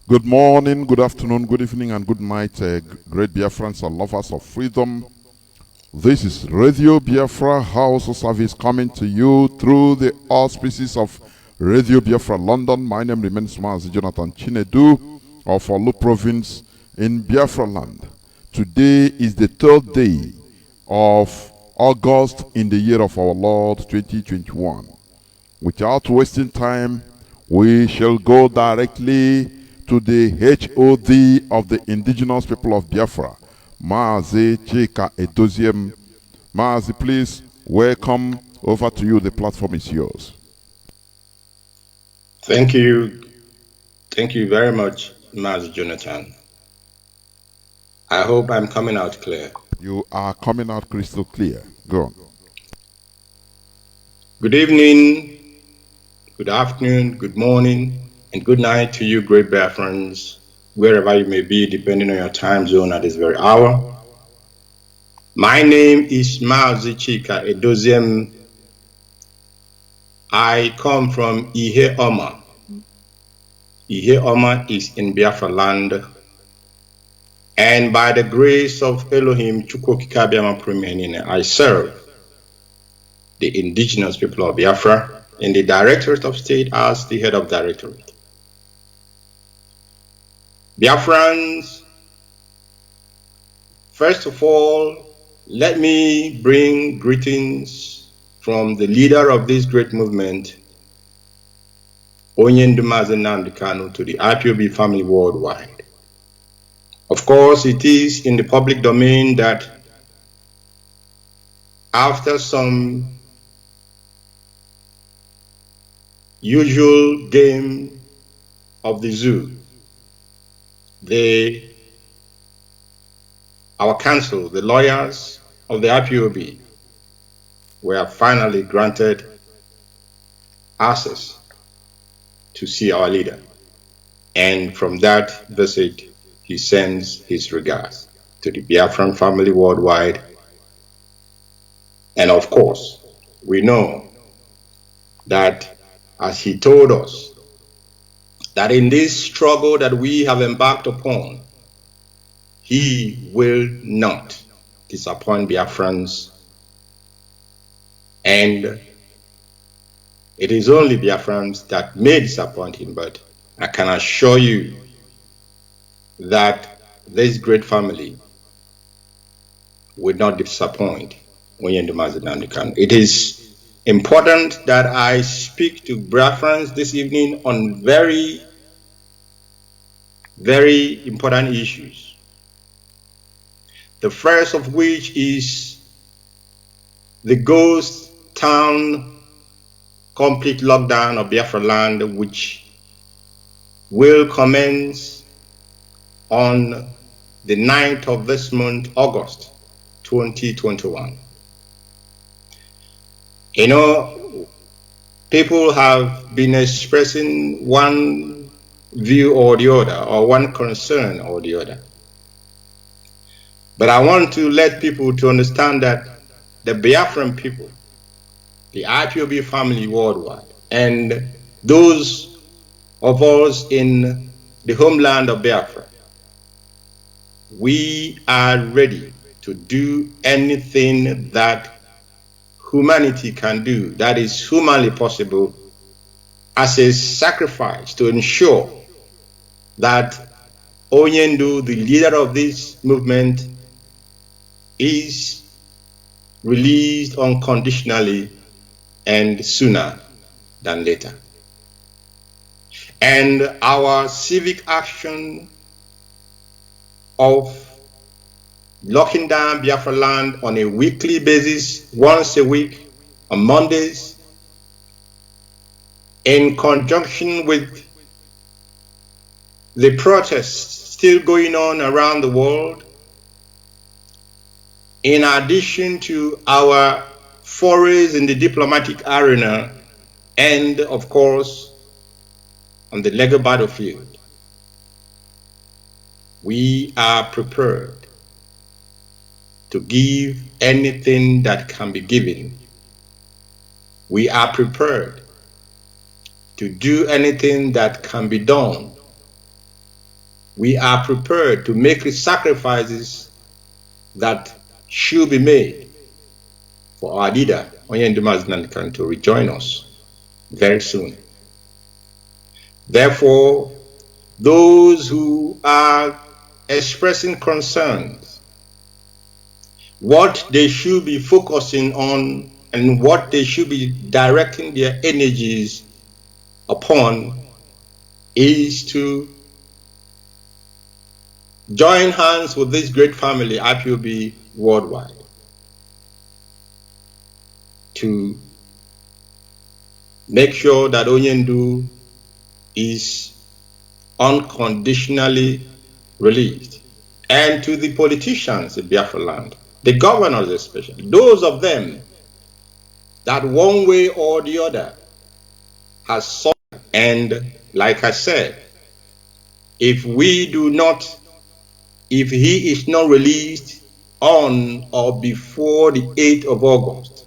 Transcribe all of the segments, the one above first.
Good morning, good afternoon, good evening, and good night, great Biafrans and lovers of freedom. This is Radio Biafra House Service coming to you through the auspices of Radio Biafra London. My name remains Mazi Chinedu of Olu Province in Biafra land. Today is the third day of August in the year of our Lord 2021. Without wasting time, we shall go directly to the HOD of the indigenous people of Biafra, Mazi Chika Edoziem. Mazi, please welcome. Over to you. The platform is yours. Thank you. Thank you very much, Mazi Jonathan. I hope I'm coming out clear. You are coming out crystal clear. Go on. Good evening, good afternoon, good morning, and good night to you, great Biafrans, wherever you may be, depending on your time zone at this very hour. My name is Mazi Chika Edoziem. I come from Ihe Oma. Ihe Oma is in Biafra land. And by the grace of Elohim, I serve the indigenous people of Biafra in the Directorate of State as the head of Directorate. Biafrans, first of all, let me bring greetings from the leader of this great movement, Onyendu Mazi Nnamdi Kanu, to the IPOB family worldwide. Of course, it is in the public domain that after some usual game of the zoo, our council, the lawyers of the IPOB, were finally granted access to see our leader. And from that visit, he sends his regards to the Biafran family worldwide. And of course, we know that as he told us, that in this struggle that we have embarked upon, he will not disappoint Biafrans. And it is only Biafrans that may disappoint him, but I can assure you that this great family will not disappoint Onyendu Mazi Nnamdi Kanu. It is important that I speak to Biafrans this evening on very, very important issues. The first of which is the ghost town complete lockdown of Biafra land, which will commence on the 9th of this month, August 2021. You know, people have been expressing one view or the other, or one concern or the other. But I want to let people to understand that the Biafran people, the IPOB family worldwide, and those of us in the homeland of Biafra, we are ready to do anything that humanity can do, that is humanly possible, as a sacrifice to ensure that Onyendu, the leader of this movement, is released unconditionally and sooner than later. And our civic action of locking down Biafra land on a weekly basis, once a week, on Mondays, in conjunction with the protests still going on around the world, in addition to our forays in the diplomatic arena, and of course, on the legal battlefield, we are prepared to give anything that can be given. We are prepared to do anything that can be done we are prepared to make the sacrifices that should be made for our leader, Onyendu Mazi Nnamdi, to rejoin us very soon. Therefore, those who are expressing concerns, what they should be focusing on and what they should be directing their energies upon is to join hands with this great family, IPOB worldwide, to make sure that Onyendu is unconditionally released. And to the politicians in Biafra land, the governors especially, those of them that one way or the other has sought. And like I said, if he is not released on or before the 8th of August,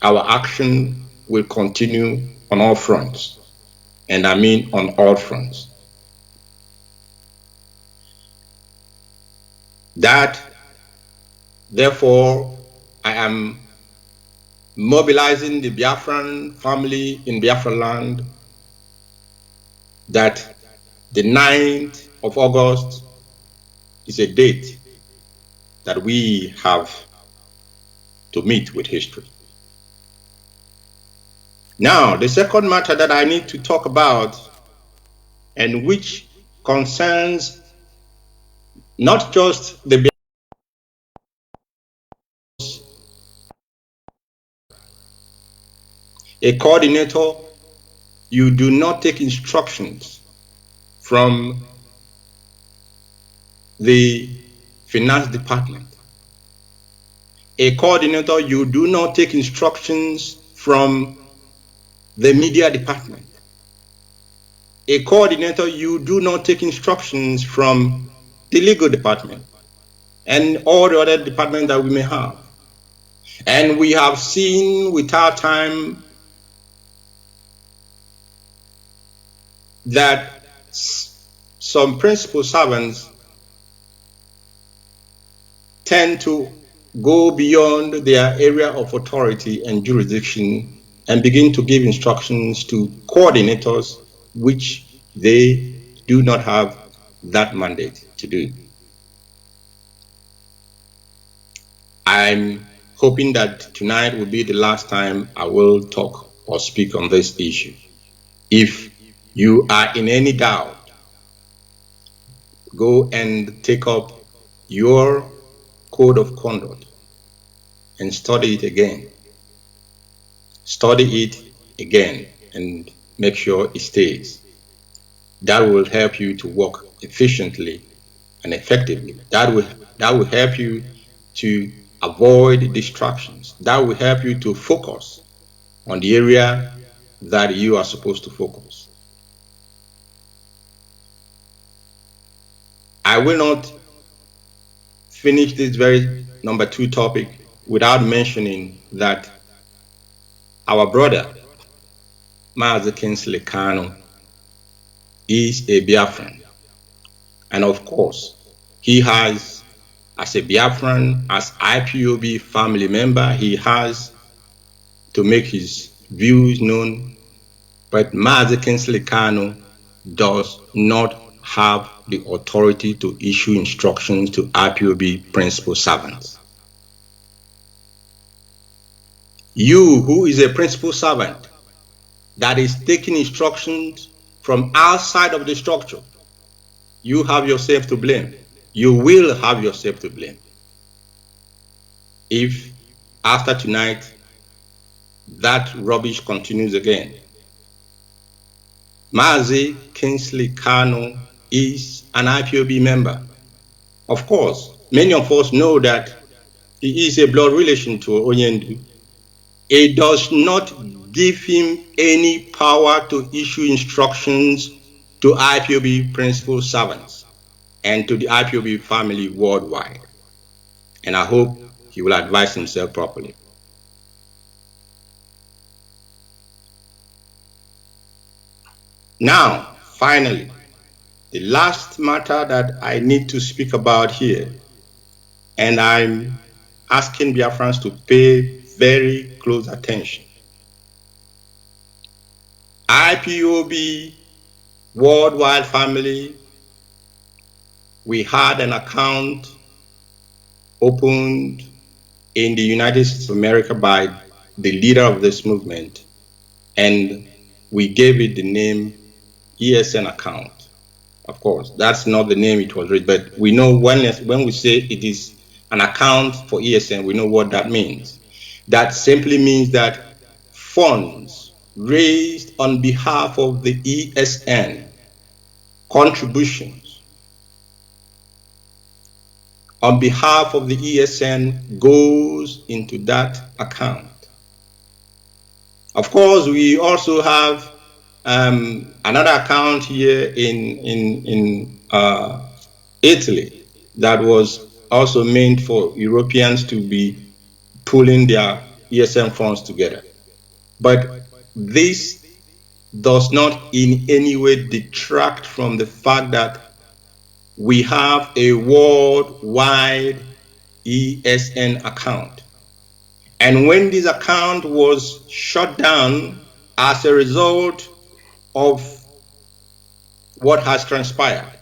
our action will continue on all fronts. And I mean on all fronts. That, therefore, I am mobilizing the Biafran family in Biafra land that the 9th of August is a date that we have to meet with history. Now, the second matter that I need to talk about, and which concerns not just the a coordinator, you do not take instructions from the finance department. A coordinator, you do not take instructions from the media department. A coordinator, you do not take instructions from the legal department and all the other departments that we may have. And we have seen with our time that some principal servants tend to go beyond their area of authority and jurisdiction and begin to give instructions to coordinators which they do not have that mandate to do. I'm hoping that tonight will be the last time I will talk or speak on this issue. If you are in any doubt, go and take up your code of conduct and study it again. Study it again and make sure it stays. That will help you to work efficiently and effectively. That will help you to avoid distractions. That will help you to focus on the area that you are supposed to focus. I will not finish this very number 2 topic without mentioning that our brother, Mazi Kingsley Kanu, is a Biafran. And of course, he has, as a Biafran, as IPOB family member, he has to make his views known. But Mazi Kingsley Kanu does not have the authority to issue instructions to IPOB principal servants. You, who is a principal servant that is taking instructions from outside of the structure, you have yourself to blame. You will have yourself to blame if after tonight that rubbish continues again. Mazi Kingsley Kanu is an IPOB member. Of course, many of us know that he is a blood relation to Onyendu. It does not give him any power to issue instructions to IPOB principal servants and to the IPOB family worldwide. And I hope he will advise himself properly. Now, finally, The last matter that I need to speak about here, and I'm asking Biafrans to pay very close attention. IPOB Worldwide Family, we had an account opened in the United States of America by the leader of this movement, and we gave it the name ESN account. Of course, that's not the name it was read, but we know when we say it is an account for ESN, we know what that means. That simply means that funds raised on behalf of the ESN, contributions on behalf of the ESN goes into that account. Of course, we also have another account here in Italy that was also meant for Europeans to be pulling their ESM funds together. But this does not in any way detract from the fact that we have a worldwide ESN account. And when this account was shut down as a result of what has transpired,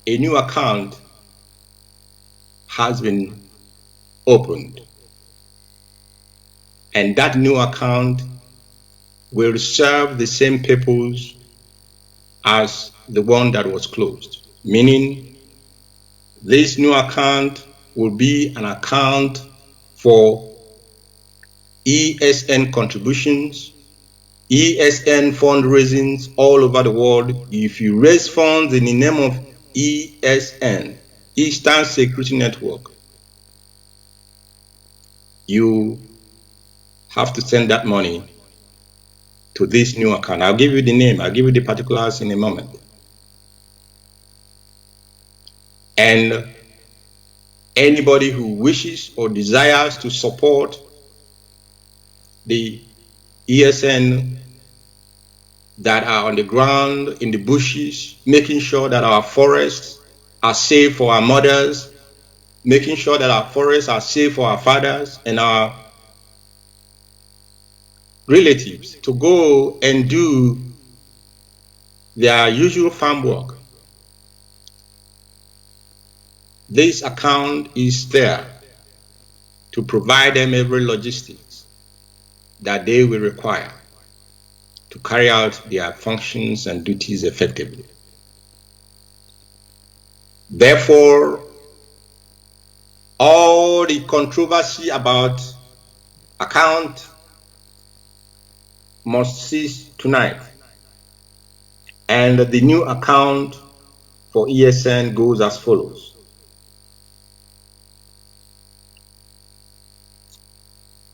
a new account has been opened. And that new account will serve the same purpose as the one that was closed. Meaning, this new account will be an account for ESN contributions, ESN fundraisings all over the world. If you raise funds in the name of ESN, Eastern Security Network, you have to send that money to this new account. I'll give you the name, I'll give you the particulars in a moment. And anybody who wishes or desires to support the ESN that are on the ground, in the bushes, making sure that our forests are safe for our mothers, making sure that our forests are safe for our fathers and our relatives to go and do their usual farm work. This account is there to provide them every logistics that they will require to carry out their functions and duties effectively. Therefore, all the controversy about account must cease tonight. And the new account for ESN goes as follows.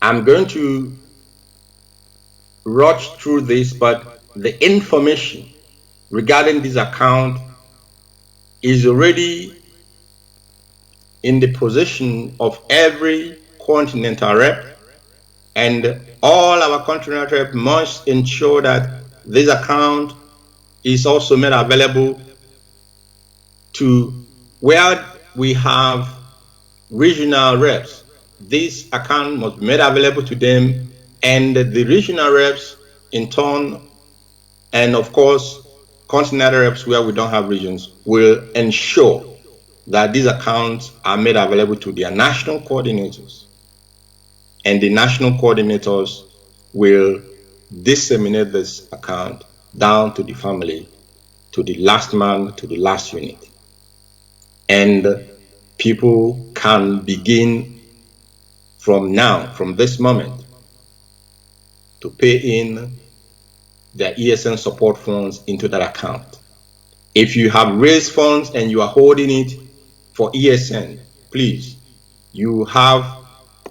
I'm going to rush through this, but the information regarding this account is already in the possession of every continental rep, and all our continental rep must ensure that this account is also made available to where we have regional reps. This account must be made available to them, and the regional reps in turn, and of course continental reps where we don't have regions, will ensure that these accounts are made available to their national coordinators, and the national coordinators will disseminate this account down to the family, to the last man, to the last unit. And people can begin from now, from this moment, to pay in their ESN support funds into that account. If you have raised funds and you are holding it for ESN, please, you have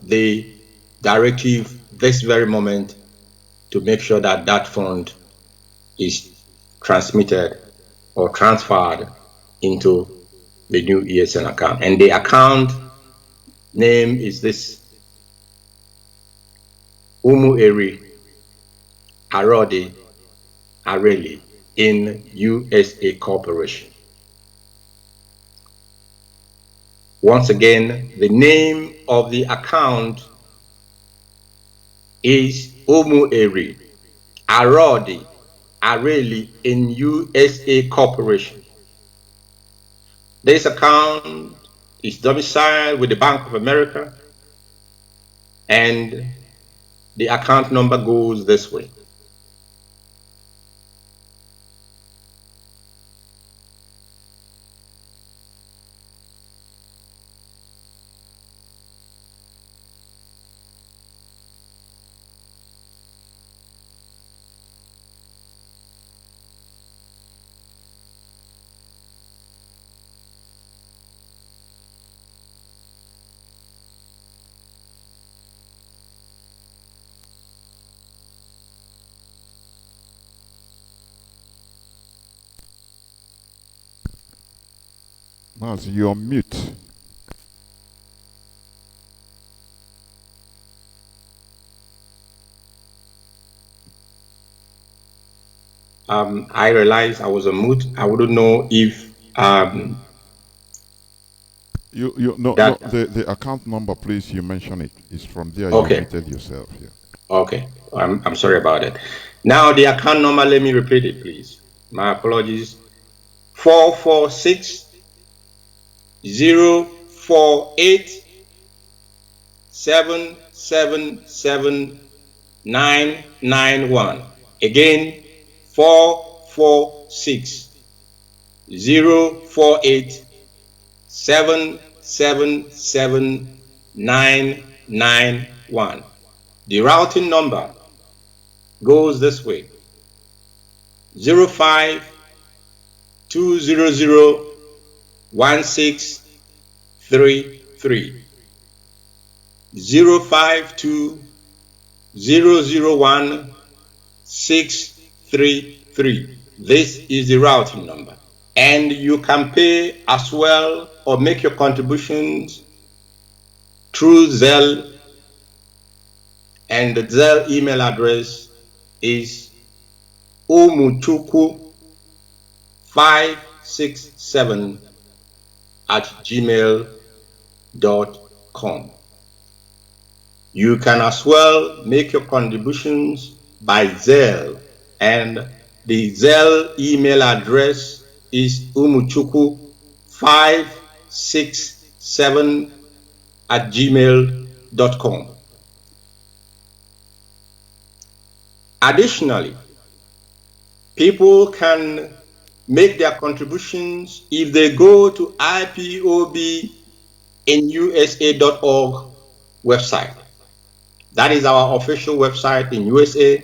the directive this very moment to make sure that that fund is transmitted or transferred into the new ESN account. And the account name is this: Umu Eri Arodi Areli in USA Corporation. Once again, the name of the account is Omueri Arodi Areli in USA Corporation. This account is domiciled with the Bank of America, and the account number goes this way. Mazi, you're on mute. I realized I was on mute. I wouldn't know if the account number, please, you mention it. It's from there. Okay. You muted yourself here. Okay, I'm sorry about it. Now the account number, let me repeat it, please. My apologies. 446-048-777-991. Again, 446-048-777-991. The routing number goes this way: 05-200-1633. 05-200-1633. This is the routing number. And you can pay as well or make your contributions through Zelle, and the Zelle email address is umuchuku567@gmail.com. You can as well make your contributions by Zelle, and the Zelle email address is umuchuku567@gmail.com. Additionally, people can make their contributions if they go to ipobinUSA.org website. That is our official website in USA.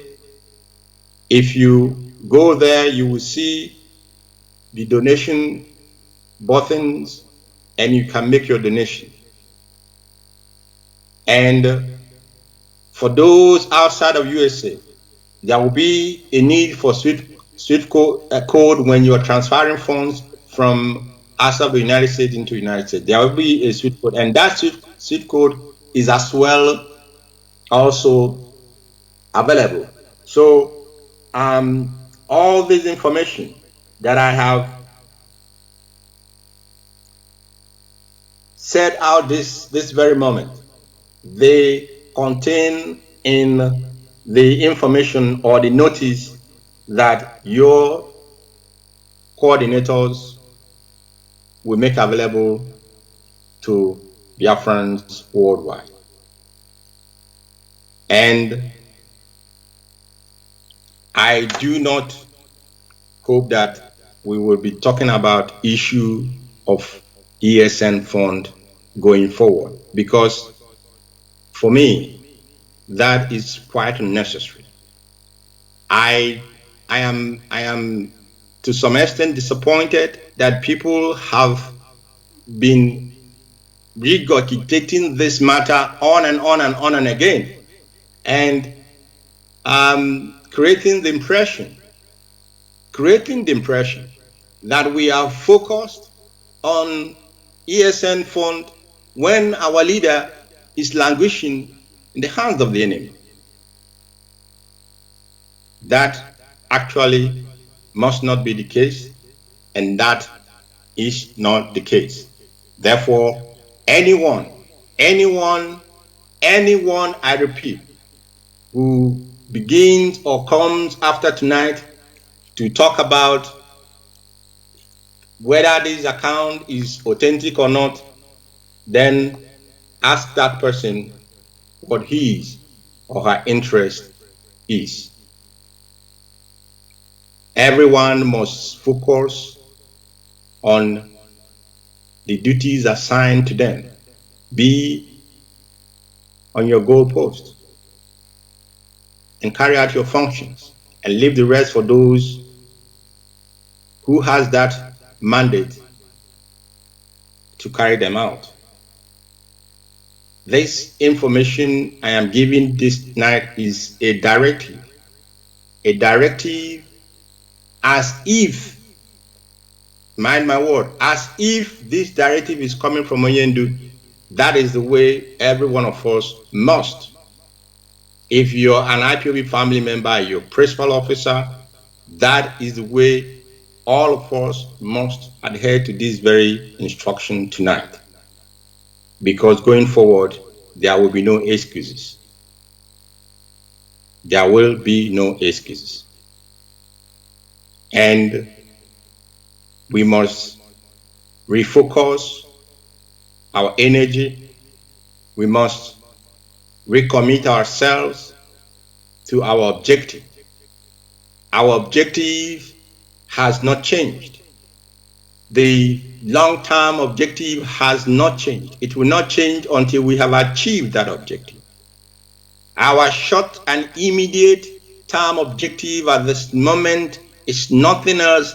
If you go there, you will see the donation buttons and you can make your donation. And for those outside of USA, there will be a need for SWIFT code when you are transferring funds from outside the United States into the United States. There will be a SWIFT code, and that SWIFT code is as well also available. So all this information that I have set out this very moment, they contain in the information or the notice that your coordinators will make available to Biafrans worldwide. And I do not hope that we will be talking about issue of ESN fund going forward, because for me, that is quite unnecessary. I am to some extent disappointed that people have been regurgitating this matter on and on and on and again, and creating the impression that we are focused on ESN fund when our leader is languishing in the hands of the enemy. That actually must not be the case, and that is not the case. Therefore, anyone, I repeat, who begins or comes after tonight to talk about whether this account is authentic or not, then ask that person what his or her interest is. Everyone must focus on the duties assigned to them. Be on your goalpost and carry out your functions, and leave the rest for those who has that mandate to carry them out. This information I am giving this night is a directive as if, mind my word, as if this directive is coming from Onyendu. That is the way every one of us must. If you're an IPOB family member, you're a principal officer, that is the way all of us must adhere to this very instruction tonight. Because going forward, there will be no excuses. There will be no excuses. And we must refocus our energy. We must recommit ourselves to our objective. Our objective has not changed. The long-term objective has not changed. It will not change until we have achieved that objective. Our short and immediate term objective at this moment is nothing else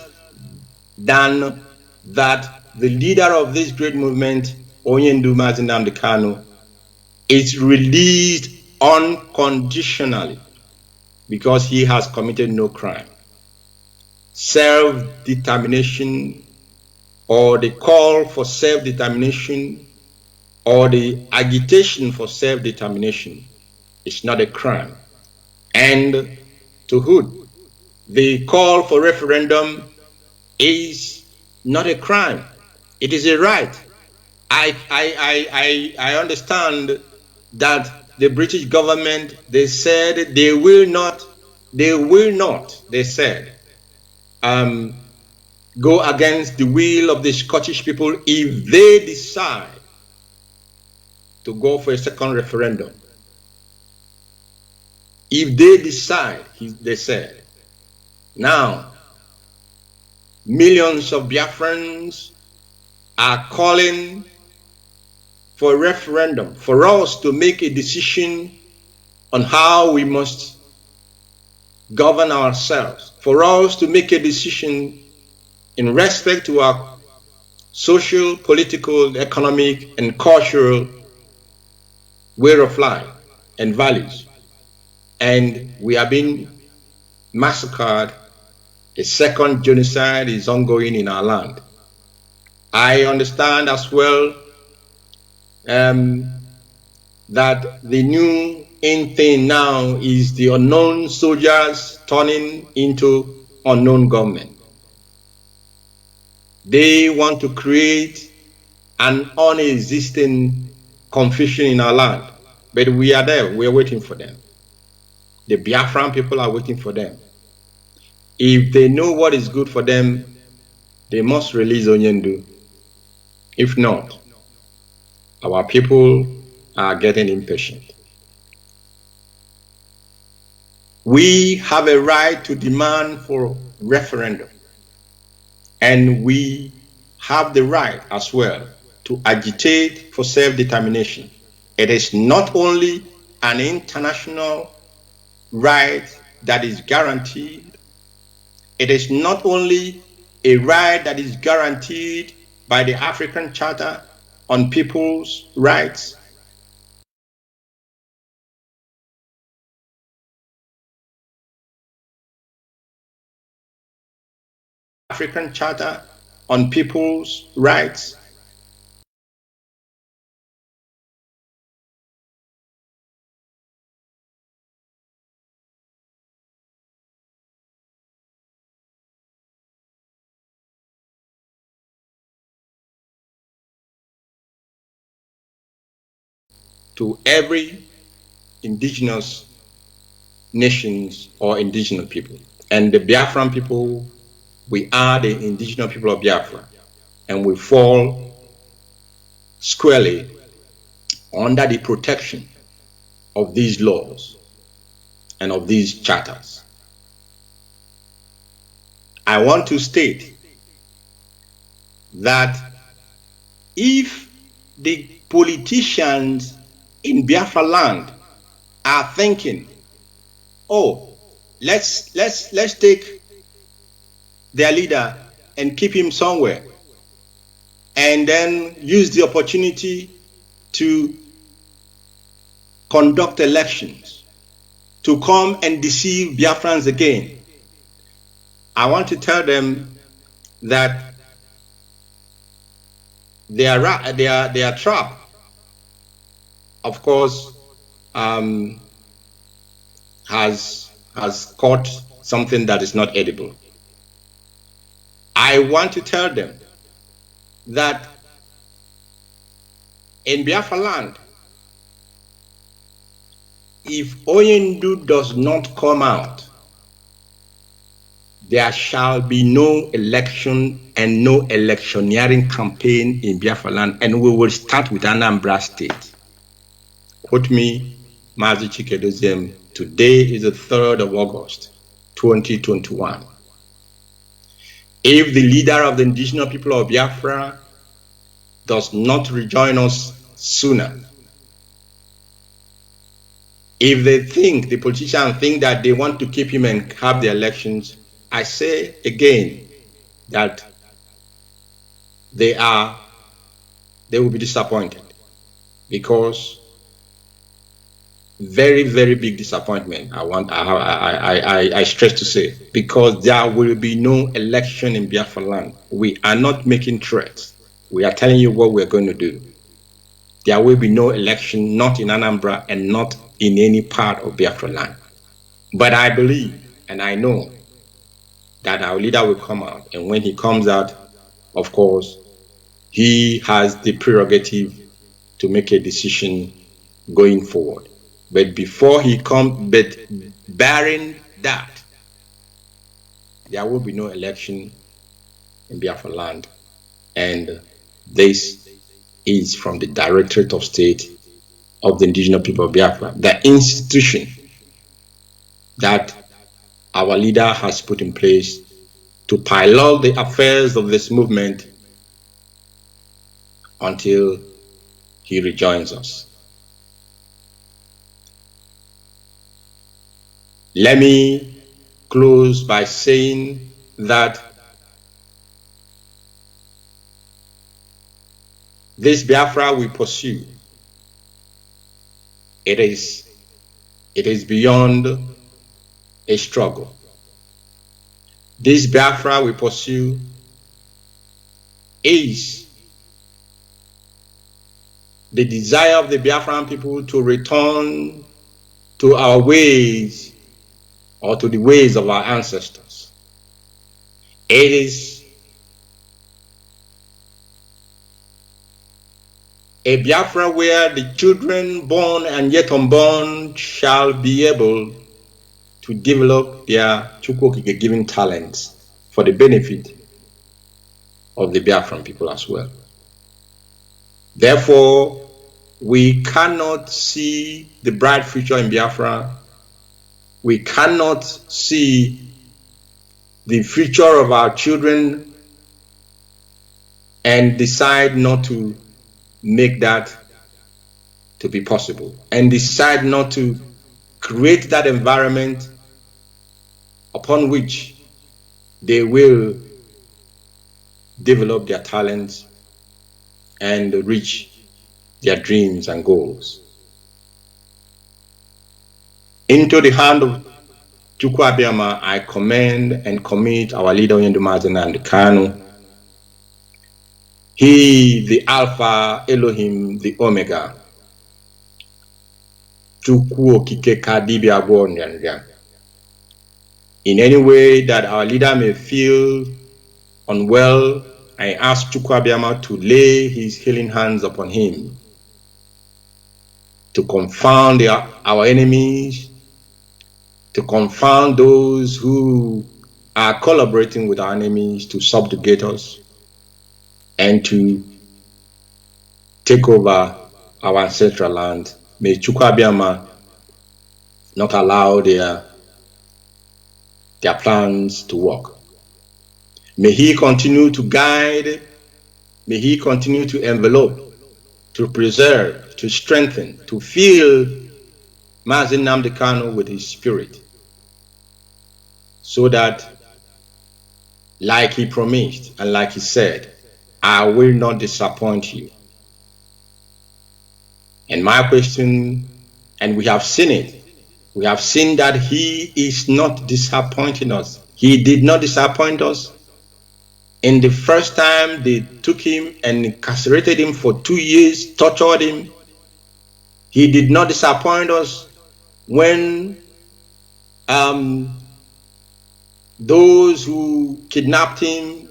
than that the leader of this great movement, Onyendu Mazi Kanu, is released unconditionally because he has committed no crime. Self-determination, or the call for self-determination, or the agitation for self-determination is not a crime. And to HOD, the call for referendum is not a crime. It is a right. I understand that the British government, they said they will not, they said, go against the will of the Scottish people if they decide to go for a second referendum. If they decide, they said. Now, millions of Biafrans are calling for a referendum, for us to make a decision on how we must govern ourselves, for us to make a decision in respect to our social, political, economic, and cultural way of life and values. And we are being massacred. A second genocide is ongoing in our land. I understand as well that the new in thing now is the unknown soldiers turning into unknown government. They want to create an unexisting confusion in our land. But we are there, we are waiting for them. The Biafran people are waiting for them. If they know what is good for them, they must release Onyendu. If not, our people are getting impatient. We have a right to demand for referendum, and we have the right as well to agitate for self-determination. It is not only an international right that is guaranteed, it is not only a right that is guaranteed by the African Charter on People's Rights, African Charter on People's Rights, to every indigenous nations or indigenous people. And the Biafran people, we are the indigenous people of Biafra, and we fall squarely under the protection of these laws and of these charters. I want to state that if the politicians in Biafra land are thinking, oh, let's take their leader and keep him somewhere, and then use the opportunity to conduct elections, to come and deceive Biafrans again, I want to tell them that their trap, of course, has caught something that is not edible. I want to tell them that in Biafra land, if Oyendu does not come out, there shall be no election and no electioneering campaign in Biafra land, and we will start with Anambra State. Quote me, Mazi Chika Edoziem. Today is the 3rd of August, 2021. If the leader of the indigenous people of Biafra does not rejoin us sooner, if they think, the politicians think that they want to keep him and have the elections, I say again that they will be disappointed, because very, very big disappointment. I stress to say, because there will be no election in Biafra land. We are not making threats. We are telling you what we're going to do. There will be no election, not in Anambra and not in any part of Biafra land. But I believe and I know that our leader will come out, and when he comes out, of course, he has the prerogative to make a decision going forward. But before he comes, but barring that, there will be no election in Biafra land. And this is from the Directorate of State of the Indigenous People of Biafra, the institution that our leader has put in place to pilot the affairs of this movement until he rejoins us. Let me close by saying that this Biafra we pursue, it is beyond a struggle. This Biafra we pursue is the desire of the Biafran people to return to our ways, or to the ways of our ancestors. It is a Biafra where the children born and yet unborn shall be able to develop their Chukwokike-given talents for the benefit of the Biafran people as well. Therefore, we cannot see the bright future in Biafra. We cannot see the future of our children and decide not to make that to be possible, and decide not to create that environment upon which they will develop their talents and reach their dreams and goals. Into the hand of Chukwu Abiyama, I commend and commit our leader Mazi Chika Edoziem. He, the Alpha, Elohim, the Omega. Chukwu Okike Kadibia Gwonyanyan. In any way that our leader may feel unwell, I ask Chukwu Abiyama to lay his healing hands upon him, to confound our enemies, to confound those who are collaborating with our enemies to subjugate us and to take over our ancestral land. May Chukwu Abịama not allow their plans to work. May he continue to guide, may he continue to envelop, to preserve, to strengthen, to fill Mazi Nnamdi Kanu with his spirit, so that, like he promised and like he said, I will not disappoint you. And my question, and we have seen it, we have seen that he is not disappointing us. He did not disappoint us. In the first time they took him and incarcerated him for 2 years, tortured him, he did not disappoint us when those who kidnapped him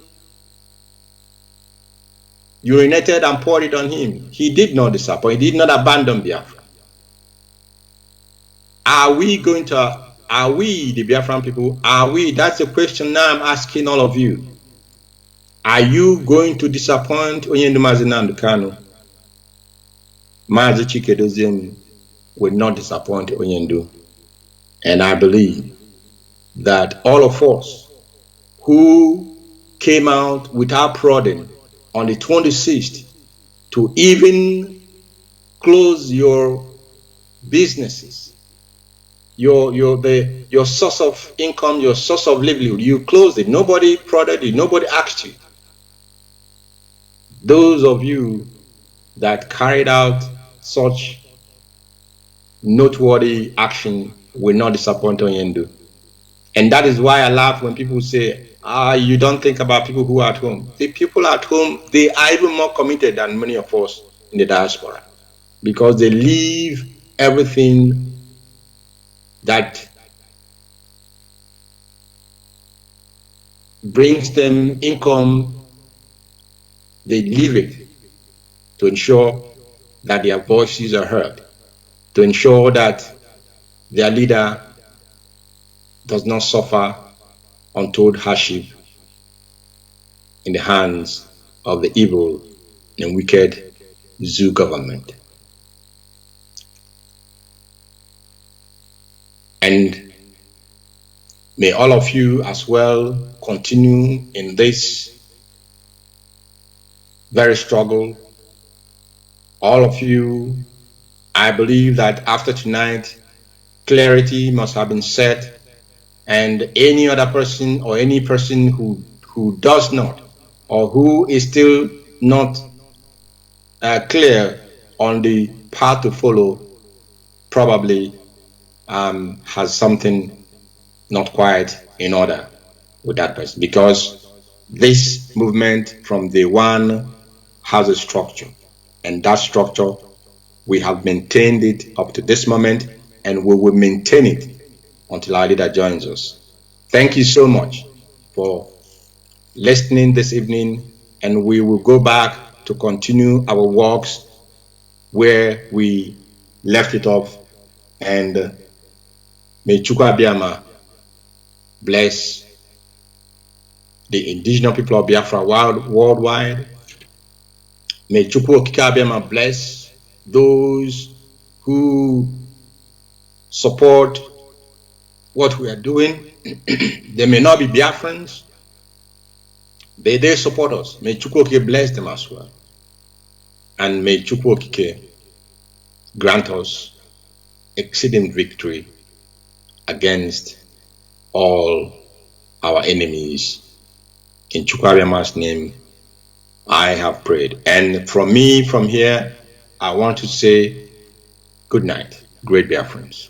urinated and poured it on him. He did not disappoint. He did not abandon Biafra. Are we, the Biafran people, that's the question now I'm asking all of you. Are you going to disappoint Onyendu Mazi Nnamdi Kanu? Mazi Chika Edoziem will not disappoint Onyendu. And I believe that all of us who came out without prodding on the 26th to even close your businesses, your source of income, your source of livelihood, you closed it. Nobody prodded you, nobody asked you. Those of you that carried out such noteworthy action will not disappoint Onyendu. And that is why I laugh when people say, you don't think about people who are at home. The people at home, they are even more committed than many of us in the diaspora, because they leave everything that brings them income, they leave it to ensure that their voices are heard, to ensure that their leader does not suffer untold hardship in the hands of the evil and wicked zoo government. And may all of you as well continue in this very struggle. All of you, I believe that after tonight, clarity must have been set, and any other person or any person who does not, or who is still not clear on the path to follow, probably has something not quite in order with that person, because this movement from day one has a structure, and that structure, we have maintained it up to this moment, and we will maintain it until our leader joins us. Thank you so much for listening this evening, and we will go back to continue our walks where we left it off. And may Chukwu Abịama bless the indigenous people of Biafra worldwide. May Chukwu Abịama bless those who support what we are doing. They may not be Biafrans, but they support us. May Chukwu bless them as well. And may Chukwu grant us exceeding victory against all our enemies. In Chukwu Abịama's name, I have prayed. And from here, I want to say good night, great Biafrans.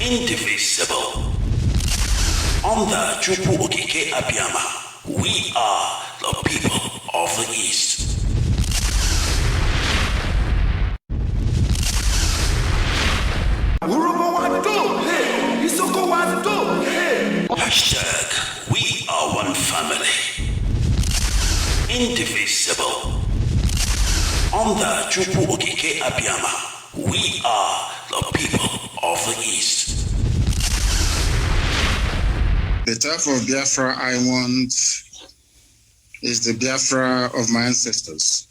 indivisible. Under Chukwu Okike Abiyama, we are the people of the East. Hashtag, we are one family. Indivisible. Under Chukwu Okike Abiyama, we are the people of the East. The type of Biafra I want is the Biafra of my ancestors,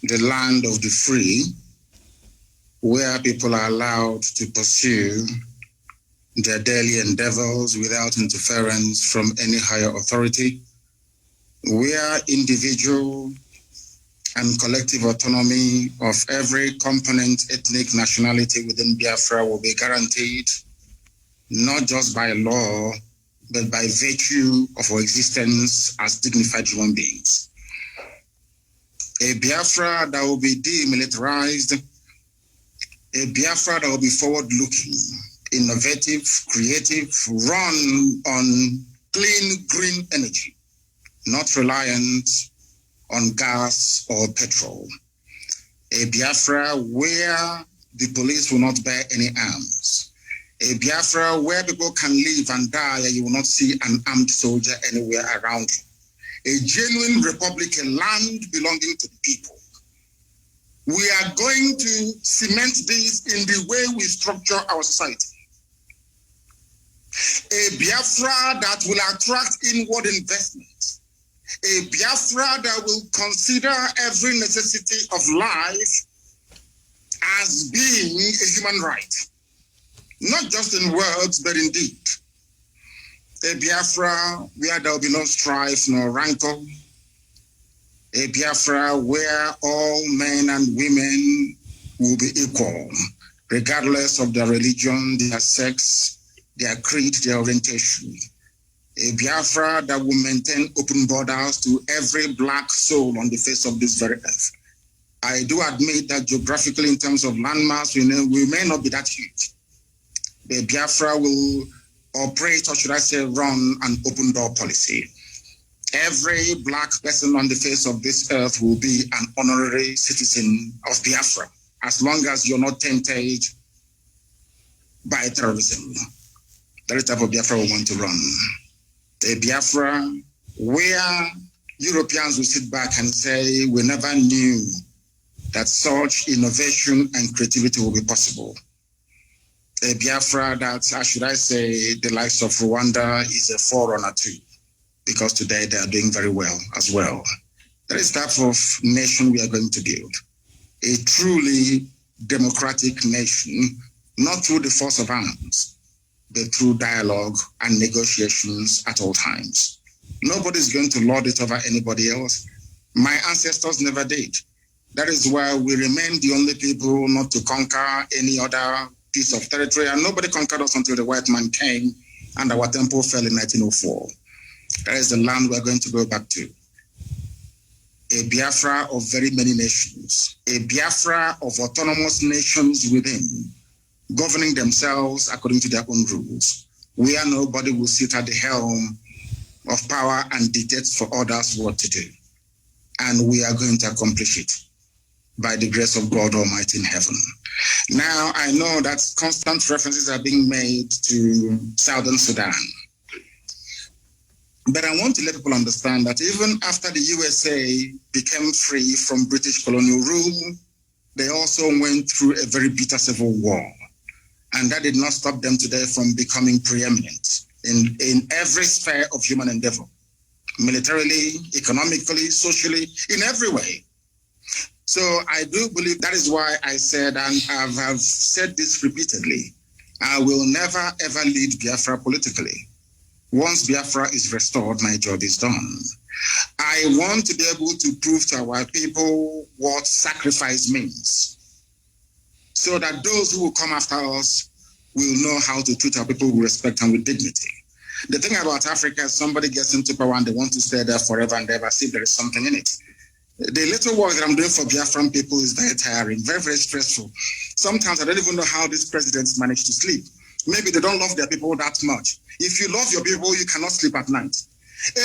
the land of the free, where people are allowed to pursue their daily endeavors without interference from any higher authority, where individual and collective autonomy of every component, ethnic, nationality within Biafra will be guaranteed, not just by law, but by virtue of our existence as dignified human beings. A Biafra that will be demilitarized, a Biafra that will be forward-looking, innovative, creative, run on clean, green energy, not reliant on gas or petrol. A Biafra where the police will not bear any arms. A Biafra where people can live and die and you will not see an armed soldier anywhere around you. A genuine republic, a land belonging to the people. We are going to cement this in the way we structure our society. A Biafra that will attract inward investment. A Biafra that will consider every necessity of life as being a human right. Not just in words, but in deed. A Biafra where there will be no strife nor rancor. A Biafra where all men and women will be equal, regardless of their religion, their sex, their creed, their orientation. A Biafra that will maintain open borders to every black soul on the face of this very earth. I do admit that geographically, in terms of landmass, we may not be that huge. The Biafra will operate, or should I say, run an open door policy. Every black person on the face of this earth will be an honorary citizen of Biafra, as long as you're not tainted by terrorism. That is the type of Biafra we want to run. A Biafra where Europeans will sit back and say, we never knew that such innovation and creativity will be possible. A Biafra that, how should I say, the likes of Rwanda is a forerunner to, because today they are doing very well as well. That is the type of nation we are going to build. A truly democratic nation, not through the force of arms, but through dialogue and negotiations at all times. Nobody's going to lord it over anybody else. My ancestors never did. That is why we remain the only people not to conquer any other piece of territory, and nobody conquered us until the white man came and our temple fell in 1904. That is the land we're going to go back to. A Biafra of very many nations, a Biafra of autonomous nations within, governing themselves according to their own rules, where nobody will sit at the helm of power and dictate for others what to do. And we are going to accomplish it by the grace of God Almighty in heaven. Now, I know that constant references are being made to Southern Sudan. But I want to let people understand that even after the USA became free from British colonial rule, they also went through a very bitter civil war. And that did not stop them today from becoming preeminent in every sphere of human endeavor, militarily, economically, socially, in every way. So I do believe that is why I said, and I have said this repeatedly, I will never ever lead Biafra politically. Once Biafra is restored, my job is done. I want to be able to prove to our people what sacrifice means, so that those who will come after us will know how to treat our people with respect and with dignity. The thing about Africa is somebody gets into power and they want to stay there forever and ever, see if there is something in it. The little work that I'm doing for Biafran people is very tiring, very, very stressful. Sometimes I don't even know how these presidents manage to sleep. Maybe they don't love their people that much. If you love your people, you cannot sleep at night.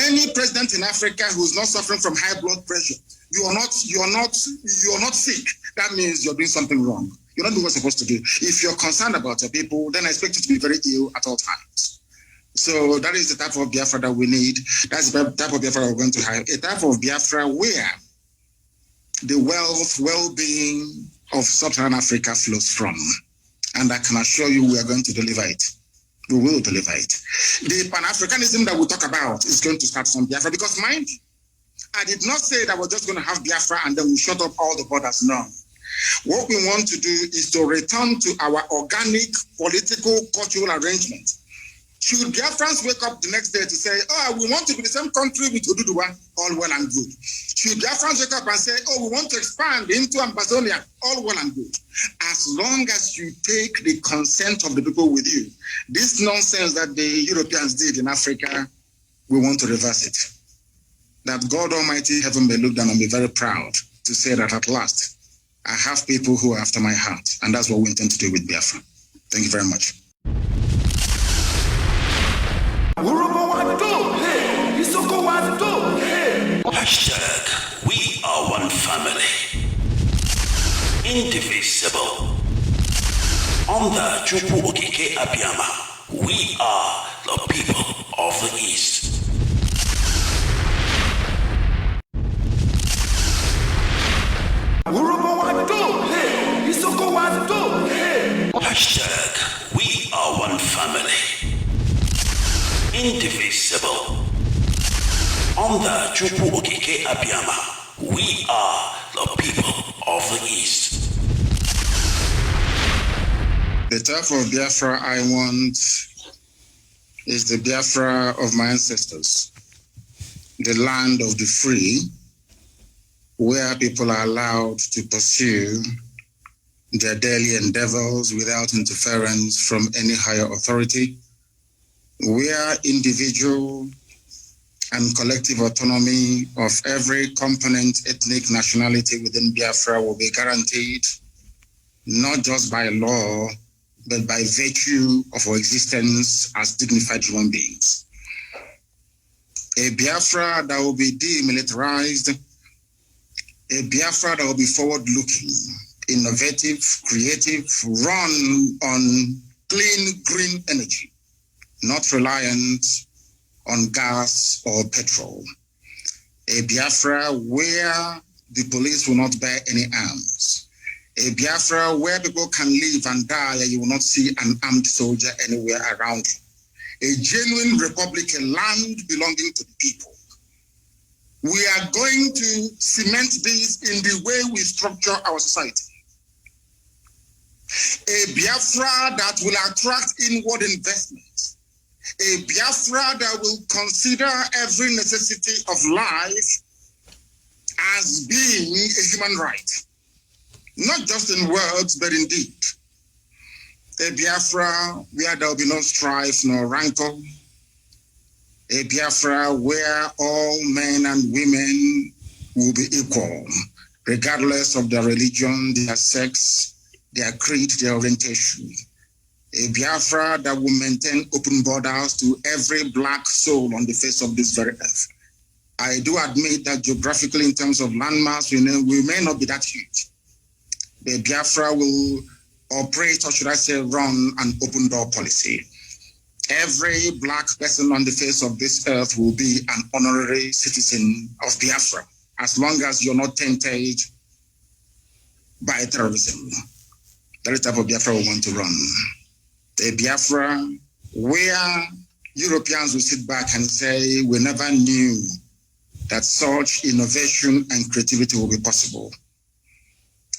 Any president in Africa who's not suffering from high blood pressure, you are not sick. That means you're doing something wrong. You're not doing what you're supposed to do. If you're concerned about your people, then I expect you to be very ill at all times. So that is the type of Biafra that we need. That's the type of Biafra we're going to have. A type of Biafra where the wealth, well-being of Sub-Saharan Africa flows from. And I can assure you we are going to deliver it. We will deliver it. The Pan-Africanism that we talk about is going to start from Biafra because, mind you, I did not say that we're just going to have Biafra and then we shut up all the borders. No. What we want to do is to return to our organic political cultural arrangement. Should Biafrans wake up the next day to say, oh, we want to be the same country with Oduduwa, all well and good. Should Biafrans wake up and say, oh, we want to expand into Amazonia, all well and good. As long as you take the consent of the people with you, this nonsense that the Europeans did in Africa, we want to reverse it. That God Almighty heaven may look down and be very proud to say that at last, I have people who are after my heart. And that's what we intend to do with Biafra. Thank you very much. Hashtag, we are one family. Indivisible. Under HOD, we are the people of the East. Hashtag, we are one family. Indivisible. Under HOD, we are the people of the East. The type of Biafra I want is the Biafra of my ancestors, the land of the free, where people are allowed to pursue their daily endeavors without interference from any higher authority, where individual and collective autonomy of every component, ethnic, nationality within Biafra will be guaranteed, not just by law, but by virtue of our existence as dignified human beings. A Biafra that will be demilitarized, a Biafra that will be forward-looking, innovative, creative, run on clean, green energy, not reliant on gas or petrol. A Biafra where the police will not bear any arms. A Biafra where people can live and die and you will not see an armed soldier anywhere around you. A genuine republic, a land belonging to the people. We are going to cement this in the way we structure our society. A Biafra that will attract inward investment. A Biafra that will consider every necessity of life as being a human right. Not just in words, but in deed. A Biafra where there will be no strife nor rancor. A Biafra where all men and women will be equal, regardless of their religion, their sex, their creed, their orientation. A Biafra that will maintain open borders to every black soul on the face of this very earth. I do admit that geographically, in terms of landmass, we may not be that huge. The Biafra will operate, or should I say, run an open door policy. Every black person on the face of this earth will be an honorary citizen of Biafra, as long as you're not tainted by terrorism. That is the type of Biafra we want to run. A Biafra where Europeans will sit back and say, we never knew that such innovation and creativity will be possible.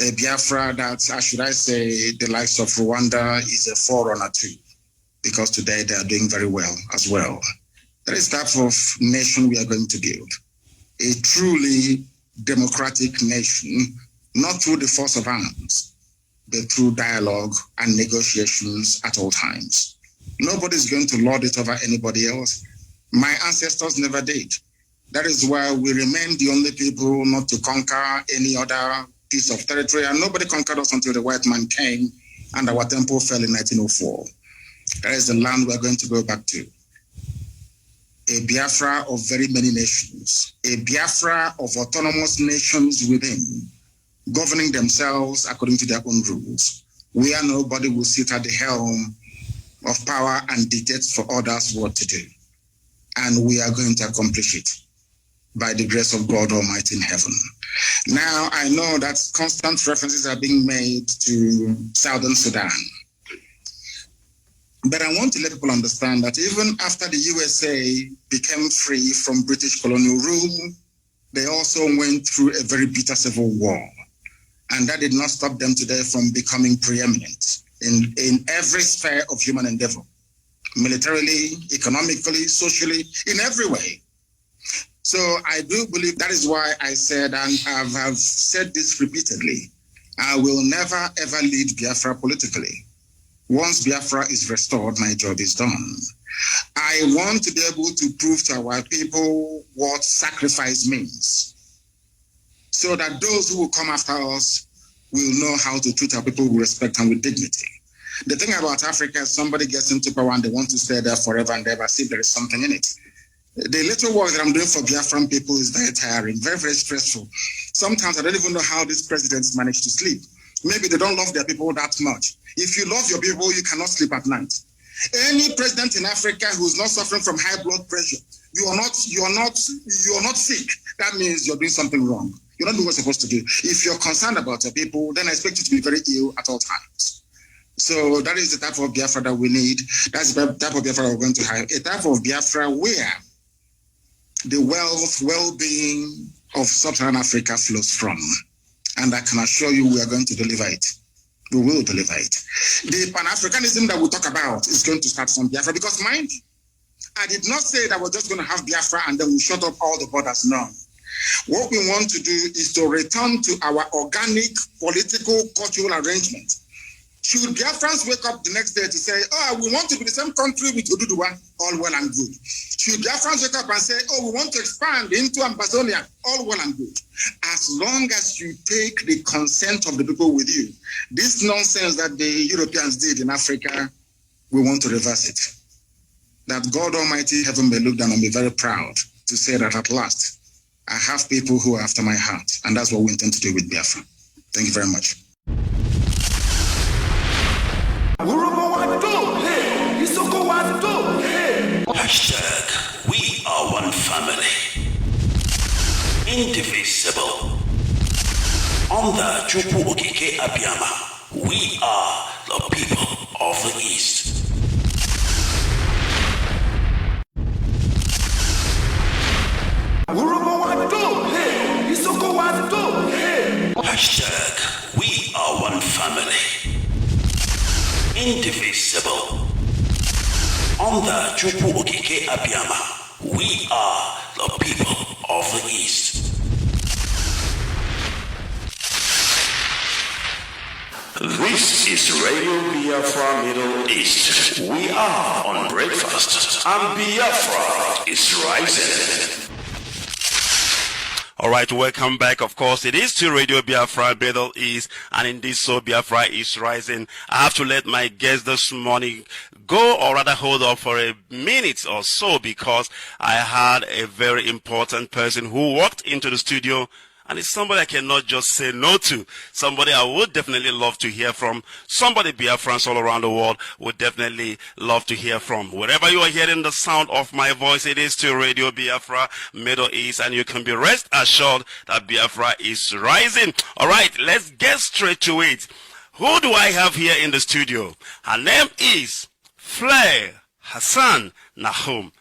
A Biafra that, should I say, the likes of Rwanda is a forerunner to, because today they are doing very well as well. That is the type of nation we are going to build. A truly democratic nation, not through the force of arms, but through dialogue and negotiations at all times. Nobody's going to lord it over anybody else. My ancestors never did. That is why we remain the only people not to conquer any other piece of territory, and nobody conquered us until the white man came and our temple fell in 1904. That is the land we're going to go back to. A Biafra of very many nations, a Biafra of autonomous nations within, governing themselves according to their own rules, where nobody will sit at the helm of power and dictate for others what to do. And we are going to accomplish it by the grace of God Almighty in heaven. Now, I know that constant references are being made to Southern Sudan. But I want to let people understand that even after the USA became free from British colonial rule, they also went through a very bitter civil war. And that did not stop them today from becoming preeminent in every sphere of human endeavor, militarily, economically, socially, in every way. So I do believe that is why I said, and I have said this repeatedly, I will never ever lead Biafra politically. Once Biafra is restored, my job is done. I want to be able to prove to our people what sacrifice means, so that those who will come after us will know how to treat our people with respect and with dignity. The thing about Africa is somebody gets into power and they want to stay there forever and ever, see if there is something in it. The little work that I'm doing for Biafran people is very tiring, very, very stressful. Sometimes I don't even know how these presidents manage to sleep. Maybe they don't love their people that much. If you love your people, you cannot sleep at night. Any president in Africa who is not suffering from high blood pressure, you are not sick. That means you're doing something wrong. You're not doing what you're supposed to do. If you're concerned about your people, then I expect you to be very ill at all times. So that is the type of Biafra that we need. That's the type of Biafra we're going to have. A type of Biafra where the wealth, well-being of Sub-Saharan Africa flows from. And I can assure you we are going to deliver it. We will deliver it. The Pan-Africanism that we talk about is going to start from Biafra, because mind you, I did not say that we're just going to have Biafra and then we shut up all the borders. No. What we want to do is to return to our organic political cultural arrangement. Should Biafrans wake up the next day to say, oh, we want to be the same country with Oduduwa, all well and good. Should Biafrans wake up and say, oh, we want to expand into Ambazonia, all well and good. As long as you take the consent of the people with you, this nonsense that the Europeans did in Africa, we want to reverse it. That God Almighty heaven may look down and be very proud to say that at last, I have people who are after my heart. And that's what we intend to do with Biafra. Thank you very much. Hashtag, we are one family. Indivisible. Under Aug2021 Abiyama, we are the people of the East. Hashtag, we are one family. Indivisible. Under Aug2021 Abiyama, we are the people of the East. This is Radio Biafra Middle East. We are on breakfast, and Biafra is rising. Alright, welcome back. Of course, it is to Radio Biafra Middle East, and in this so Biafra is rising. I have to let my guest this morning go, or rather hold off for a minute or so, because I had a very important person who walked into the studio, and it's somebody I cannot just say no to. Somebody I would definitely love to hear from. Somebody Biafrans all around the world would definitely love to hear from. Wherever you are hearing the sound of my voice, it is to Radio Biafra Middle East, and you can be rest assured that Biafra is rising. All right, let's get straight to it. Who do I have here in the studio? Her name is Flair Hassan Nahum.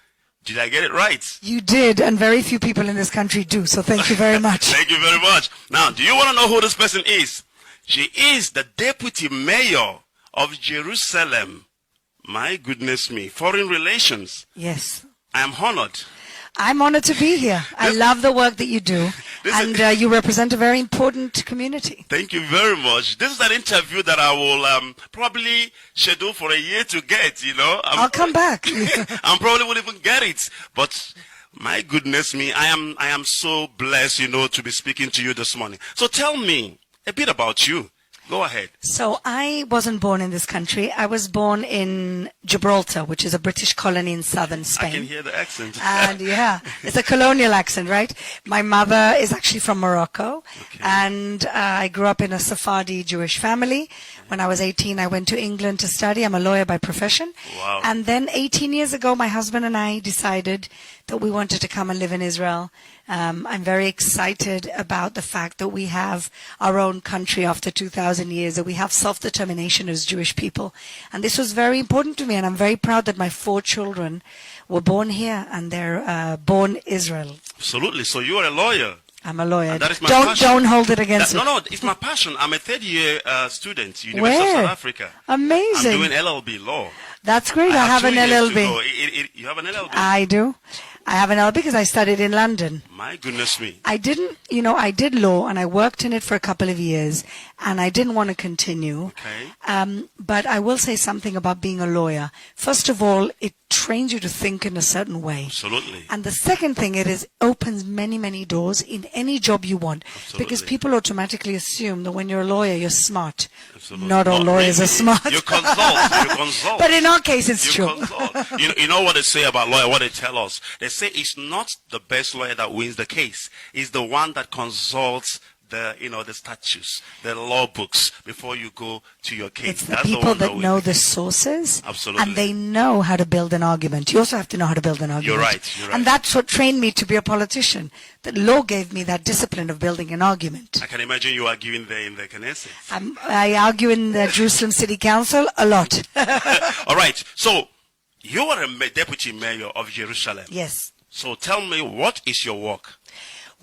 Did I get it right? You did, and very few people in this country do, so thank you very much. Thank you very much. Now, do you want to know who this person is? She is the deputy mayor of Jerusalem. My goodness me. Foreign relations. Yes. I am honored. I'm honored to be here. I love the work that you do, and you represent a very important community. Thank you very much. This is an interview that I will probably schedule for a year to get, you know. I'll come back. I probably won't even get it. But my goodness me, I am so blessed, you know, to be speaking to you this morning. So tell me a bit about you. Go ahead. So I wasn't born in this country. I was born in Gibraltar, which is a British colony in southern Spain. I can hear the accent. And yeah, it's a colonial accent, right? My mother is actually from Morocco, and I grew up in a Sephardi Jewish family. When I was 18, I went to England to study. I'm a lawyer by profession. Wow. And then 18 years ago, my husband and I decided that we wanted to come and live in Israel. I'm very excited about the fact that we have our own country after 2,000 years, that we have self-determination as Jewish people. And this was very important to me, and I'm very proud that my 4 children were born here, and they're born Israel. Absolutely. So you are a lawyer. I'm a lawyer. And that is my don't passion. don't hold it against me. No, it's my passion. I'm a third-year student, University Where? of South Africa. Amazing. I'm doing LLB law. That's great. I have an 2 years to LLB. go. You have an LLB? I do. I have an LLB because I studied in London. My goodness me. I did law and I worked in it for a couple of years, and I didn't want to continue. Okay. But I will say something about being a lawyer. First of all, it trains you to think in a certain way. Absolutely. And the second thing, it opens many, many doors in any job you want. Absolutely. Because people automatically assume that when you're a lawyer, you're smart. Absolutely. Not all lawyers really. are smart. You consult. But in our case, it's You true. consult. You know what they say about lawyer, what they tell us? They say it's not the best lawyer that wins the case. It's the one that consults the statutes, the law books before you go to your case. It's the That's people one that know wins. the sources. Absolutely. And they know how to build an argument. You also have to know how to build an argument. You're right. And that's what trained me to be a politician. The law gave me that discipline of building an argument. I can imagine you arguing there in the Knesset. I argue in the Jerusalem City Council a lot. All right. So you are a deputy mayor of Jerusalem. Yes. So tell me, what is your work?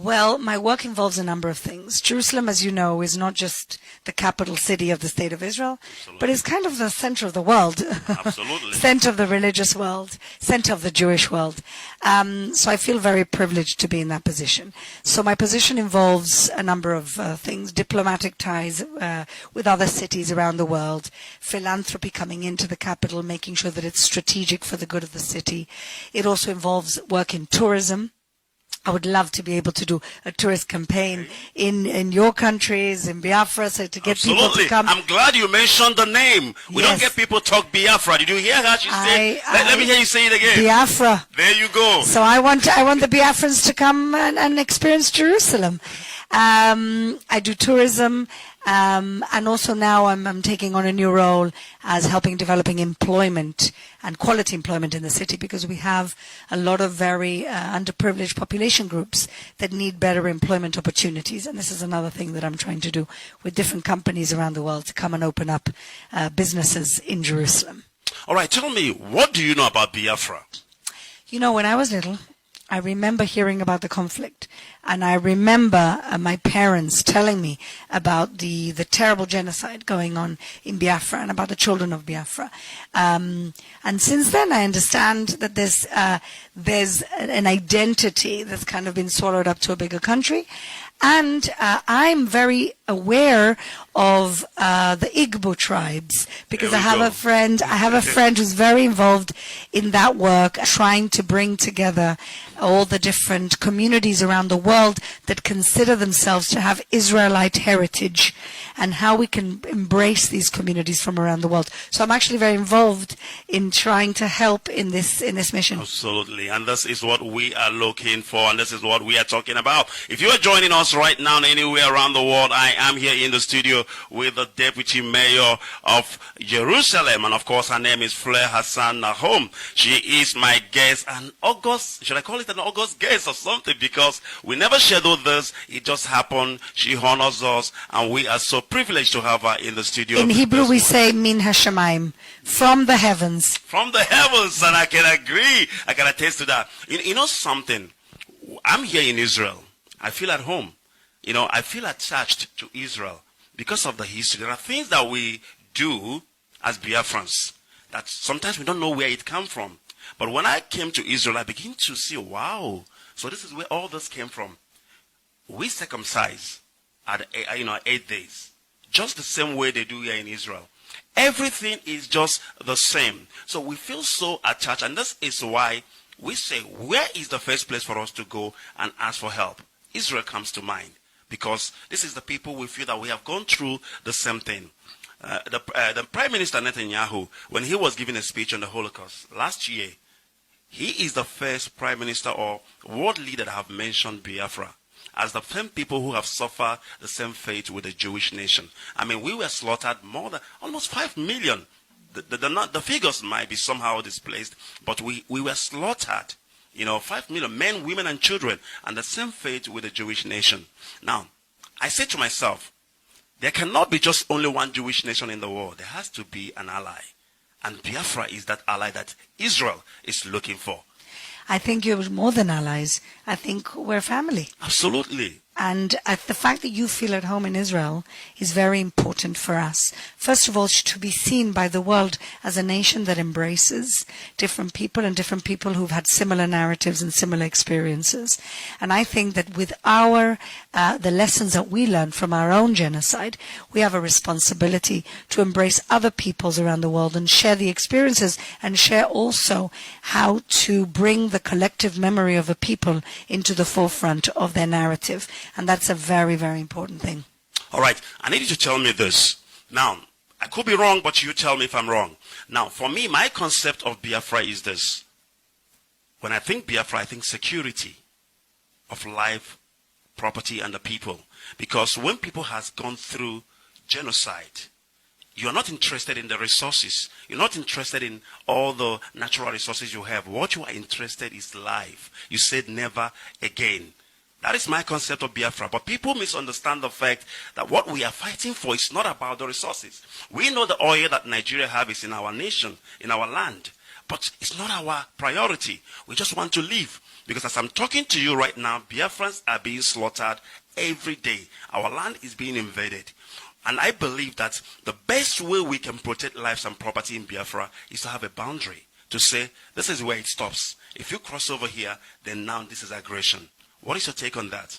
Well, my work involves a number of things. Jerusalem, as you know, is not just the capital city of the State of Israel, but it's kind of the center of the world. Absolutely. Center of the religious world, center of the Jewish world. So I feel very privileged to be in that position. So my position involves a number of things: diplomatic ties with other cities around the world, philanthropy coming into the capital, making sure that it's strategic for the good of the city. It also involves work in tourism. I would love to be able to do a tourist campaign in your countries, in Biafra, so to get Absolutely. people to come. I'm glad you mentioned the name. We don't get people talk Biafra. Did you hear how she said? Let me hear you say it again. Biafra. There you go. So I want the Biafrans to come and experience Jerusalem. I do tourism, and also now I'm taking on a new role as developing employment and quality employment in the city, because we have a lot of very underprivileged population groups that need better employment opportunities. And this is another thing that I'm trying to do with different companies around the world, to come and open up businesses in Jerusalem. All right, tell me, what do you know about Biafra? You know, when I was little, I remember hearing about the conflict, and I remember my parents telling me about the terrible genocide going on in Biafra and about the children of Biafra. And since then, I understand that there's an identity that's kind of been swallowed up to a bigger country. And I'm very aware of the Igbo tribes, because I have a friend who's very involved in that work, trying to bring together all the different communities around the world that consider themselves to have Israelite heritage, and how we can embrace these communities from around the world. So I'm actually very involved in trying to help in this mission. Absolutely. And this is what we are looking for, and this is what we are talking about. If you are joining us right now anywhere around the world, I am here in the studio with the Deputy Mayor of Jerusalem, and of course her name is Fleur Hassan Nahom. She is my guest, and should I call it an August guest or something, because we never scheduled this, it just happened. She honors us, and we are so privileged to have her in the studio. In Hebrew we say min hashamayim, from the heavens. From the heavens, and I can agree, I can attest to that. You know something, I'm here in Israel, I feel at home. You know, I feel attached to Israel because of the history. There are things that we do as Biafrans that sometimes we don't know where it came from. But when I came to Israel, I began to see, wow, so this is where all this came from. We circumcise at 8 days, just the same way they do here in Israel. Everything is just the same. So we feel so attached, and this is why we say, where is the first place for us to go and ask for help? Israel comes to mind, because this is the people we feel that we have gone through the same thing. The Prime Minister Netanyahu, when he was giving a speech on the Holocaust last year, he is the first Prime Minister or world leader that have mentioned Biafra as the same people who have suffered the same fate with the Jewish nation. I mean, we were slaughtered more than almost 5 million. The figures might be somehow displaced, but we were slaughtered. 5 million men, women, and children, and the same fate with the Jewish nation. Now, I say to myself, there cannot be just only one Jewish nation in the world. There has to be an ally. And Biafra is that ally that Israel is looking for. I think you're more than allies. I think we're family. Absolutely. And the fact that you feel at home in Israel is very important for us. First of all, to be seen by the world as a nation that embraces different people and different people who've had similar narratives and similar experiences. And I think that with the lessons that we learned from our own genocide, we have a responsibility to embrace other peoples around the world and share the experiences and share also how to bring the collective memory of a people into the forefront of their narrative. And that's a very, very important thing. All right. I need you to tell me this. Now, I could be wrong, but you tell me if I'm wrong. Now, for me, my concept of Biafra is this. When I think Biafra, I think security of life, property, and the people. Because when people has gone through genocide, you're not interested in the resources. You're not interested in all the natural resources you have. What you are interested in is life. You said never again. That is my concept of Biafra. But people misunderstand the fact that what we are fighting for is not about the resources. We know the oil that Nigeria has is in our nation, in our land. But it's not our priority. We just want to live. Because as I'm talking to you right now, Biafrans are being slaughtered every day. Our land is being invaded. And I believe that the best way we can protect lives and property in Biafra is to have a boundary. To say, this is where it stops. If you cross over here, then now this is aggression. What is your take on that?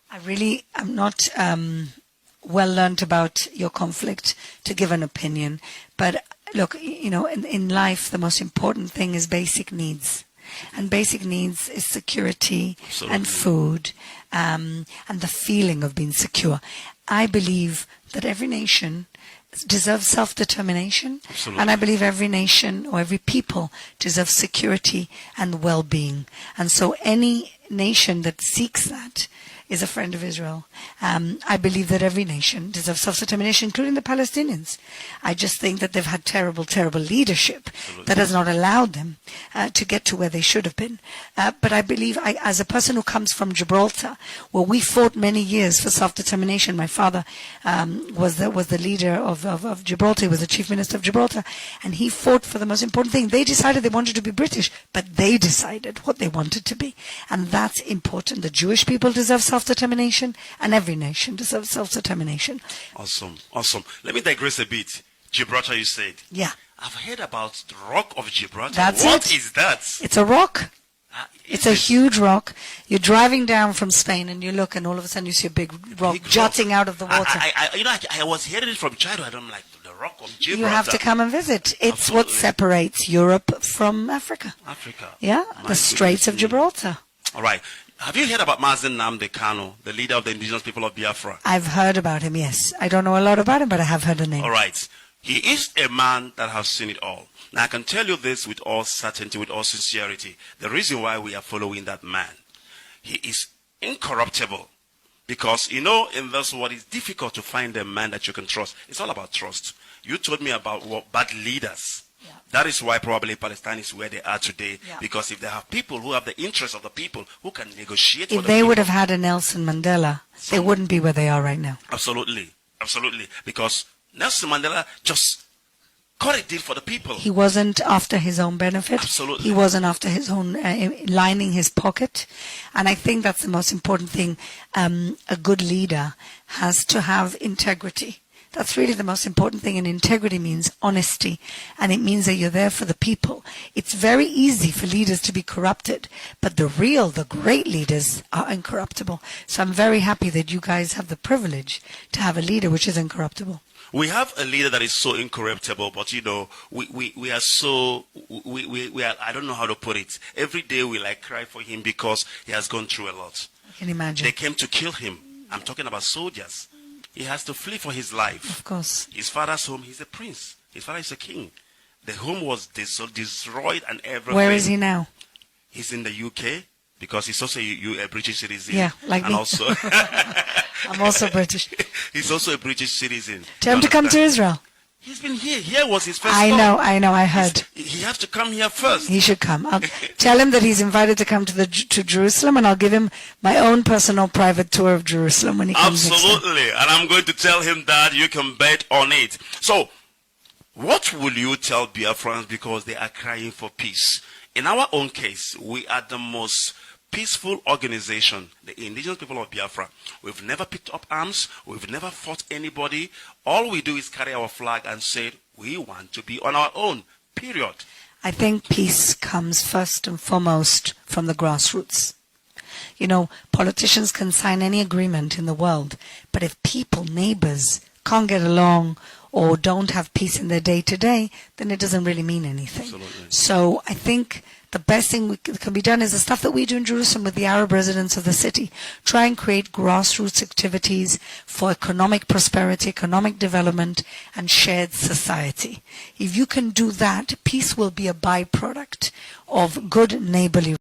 I'm not well learned about your conflict to give an opinion. But look, in life, the most important thing is basic needs. And basic needs is security and food and the feeling of being secure. I believe that every nation deserves self-determination. Absolutely. And I believe every nation or every people deserves security and well-being. And so any nation that seeks that is a friend of Israel. I believe that every nation deserves self-determination, including the Palestinians. I just think that they've had terrible, terrible leadership that has not allowed them to get to where they should have been. But I believe, as a person who comes from Gibraltar, where we fought many years for self-determination, my father was the leader of Gibraltar, he was the chief minister of Gibraltar, and he fought for the most important thing. They decided they wanted to be British, but they decided what they wanted to be. And that's important. The Jewish people deserve self-determination, and every nation deserves self-determination. Awesome. Let me digress a bit. Gibraltar, you said. Yeah. I've heard about the Rock of Gibraltar. That's What it. is that? It's a rock. It's a huge rock. You're driving down from Spain and you look and all of a sudden you see a big rock jutting out of the water. I was hearing it from childhood. I'm like, the Rock of Gibraltar. You have to come and visit. It's Absolutely. what separates Europe from Africa. Yeah, the Straits of Gibraltar. All right. Have you heard about Mazi Chika, the leader of the indigenous people of Biafra? I've heard about him, yes. I don't know a lot about him, but I have heard the name. All right. He is a man that has seen it all. Now, I can tell you this with all certainty, with all sincerity. The reason why we are following that man, he is incorruptible. Because, in this world, it's difficult to find a man that you can trust. It's all about trust. You told me about bad leaders. Yeah. That is why probably Palestine is where they are today. Yeah. Because if they have people who have the interest of the people, who can negotiate for the people. If they would have had a Nelson Mandela, they wouldn't be where they are right now. Absolutely. Because Nelson Mandela just cut a deal for the people. He wasn't after his own benefit. Absolutely. He wasn't after his own lining his pocket. And I think that's the most important thing. A good leader has to have integrity. That's really the most important thing, and integrity means honesty, and it means that you're there for the people. It's very easy for leaders to be corrupted, but the great leaders are incorruptible. So I'm very happy that you guys have the privilege to have a leader which is incorruptible. We have a leader that is so incorruptible, but we are so, we are, I don't know how to put it. Every day we cry for him because he has gone through a lot. I can imagine. They came to kill him. I'm talking about soldiers. he has to flee for his life. Of course. His father's home, he's a prince. His father is a king. The home was destroyed and everything. Where is he now? He's in the UK because he's also a British citizen. Yeah, like and me. Also, I'm also British. he's also a British citizen. Tell him to come to Israel. He's been here. Here was his first I stop. know, I heard. He has to come here first. He should come. I'll tell him that he's invited to come to Jerusalem, and I'll give him my own personal private tour of Jerusalem when he comes next time. Absolutely. And I'm going to tell him that. You can bet on it. So, what will you tell Biafrans because they are crying for peace? In our own case, we are the most peaceful organization, the indigenous people of Biafra. We've never picked up arms. We've never fought anybody. All we do is carry our flag and say, we want to be on our own, period. I think peace comes first and foremost from the grassroots. You know, politicians can sign any agreement in the world, but if people, neighbors, can't get along or don't have peace in their day-to-day, then it doesn't really mean anything. Absolutely. So I think the best thing that can be done is the stuff that we do in Jerusalem with the Arab residents of the city. Try and create grassroots activities for economic prosperity, economic development, and shared society. If you can do that, peace will be a byproduct of good neighborly